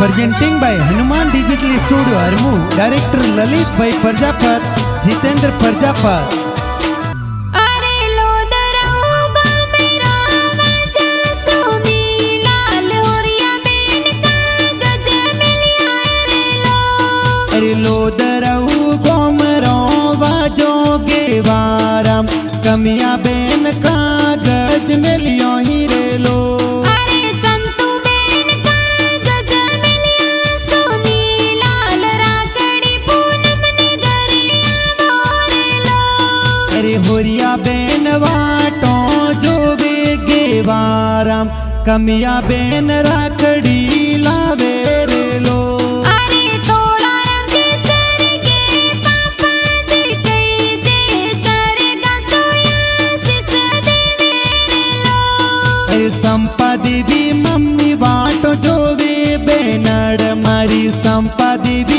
Presenting by Hanuman digital studio Harmu. Director Lalit भाई प्रजापत, जितेंद्र प्रजापत। अरे लो दरऊ गोम बाजो गे वाराम, कमिया बेन कागज मिलियो ही रे लो। अरे संतु बेन कागज मिलिया, सोनी लाल राकड़ी पूनम ने गरिया मोरे लो। अरे होरिया बेन वाटो जो बे गे वाराम, कमिया बेन राकड़ी लावे रे लो। संपा देवी मम्मी बाटो जो वे बेनड़ मारी, संपा देवी